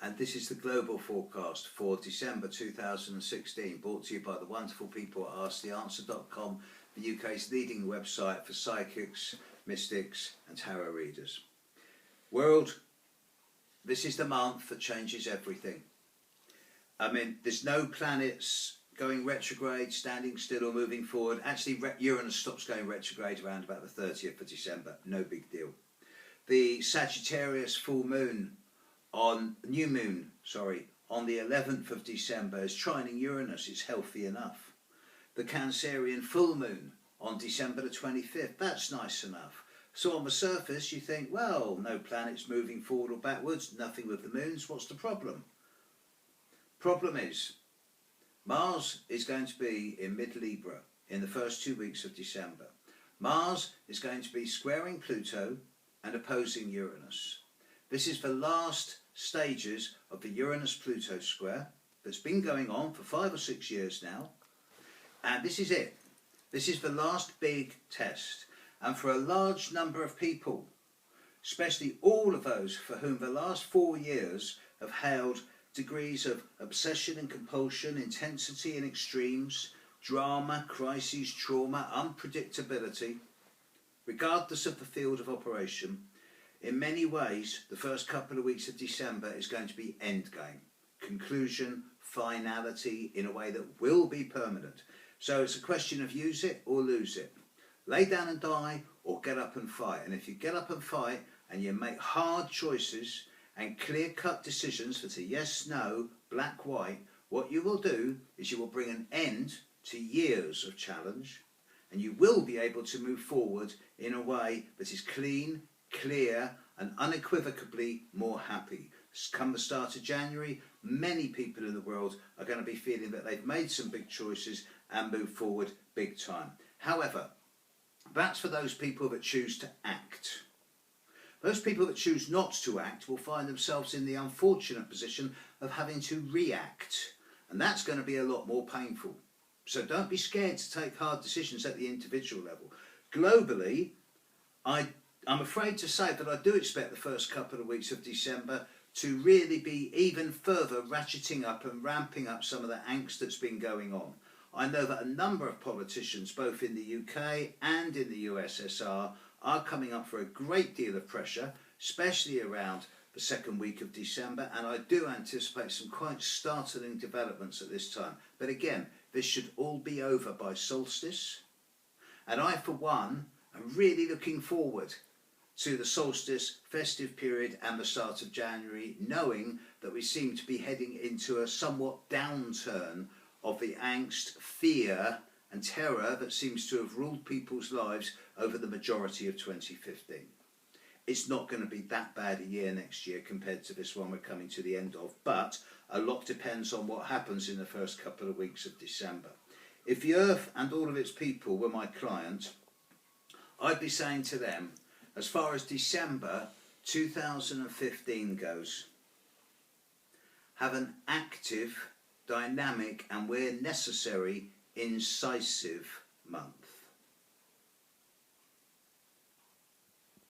and this is the global forecast for December 2016, brought to you by the wonderful people at AskTheAnswer.com, the UK's leading website for psychics, mystics and tarot readers. World, this is the month that changes everything. I mean, there's no planets going retrograde, standing still or moving forward. Actually, Uranus stops going retrograde around about the 30th of December. No big deal. The Sagittarius full moon on the 11th of December is trining Uranus. It's healthy enough. The Cancerian full moon on December the 25th. That's nice enough. So on the surface, you think, well, no planets moving forward or backwards, nothing with the moons. What's the problem? Problem is, Mars is going to be in mid-Libra in the first 2 weeks of December. Mars is going to be squaring Pluto and opposing Uranus. This is the last stages of the Uranus-Pluto square that's been going on for 5 or 6 years now. And this is it. This is the last big test. And for a large number of people, especially all of those for whom the last 4 years have held degrees of obsession and compulsion, intensity and extremes, drama, crises, trauma, unpredictability, regardless of the field of operation, in many ways, the first couple of weeks of December is going to be endgame, conclusion, finality, in a way that will be permanent. So it's a question of use it or lose it. Lay down and die or get up and fight. And if you get up and fight and you make hard choices and clear-cut decisions that are yes, no, black, white, what you will do is you will bring an end to years of challenge, and you will be able to move forward in a way that is clean, clear and unequivocally more happy. Come the start of January, many people in the world are going to be feeling that they've made some big choices and moved forward big time. However, that's for those people that choose to act. Those people that choose not to act will find themselves in the unfortunate position of having to react, and that's going to be a lot more painful. So don't be scared to take hard decisions at the individual level. Globally, I'm afraid to say that I do expect the first couple of weeks of December to really be even further ratcheting up and ramping up some of the angst that's been going on. I know that a number of politicians, both in the UK and in the USSR, are coming up for a great deal of pressure, especially around the second week of December, and I do anticipate some quite startling developments at this time. But again, this should all be over by solstice, and I, for one, am really looking forward to the solstice festive period and the start of January, knowing that we seem to be heading into a somewhat downturn of the angst, fear and terror that seems to have ruled people's lives over the majority of 2015. It's not going to be that bad a year next year compared to this one we're coming to the end of, but a lot depends on what happens in the first couple of weeks of December. If the Earth and all of its people were my client, I'd be saying to them, as far as December 2015 goes, have an active, dynamic and where necessary, incisive month.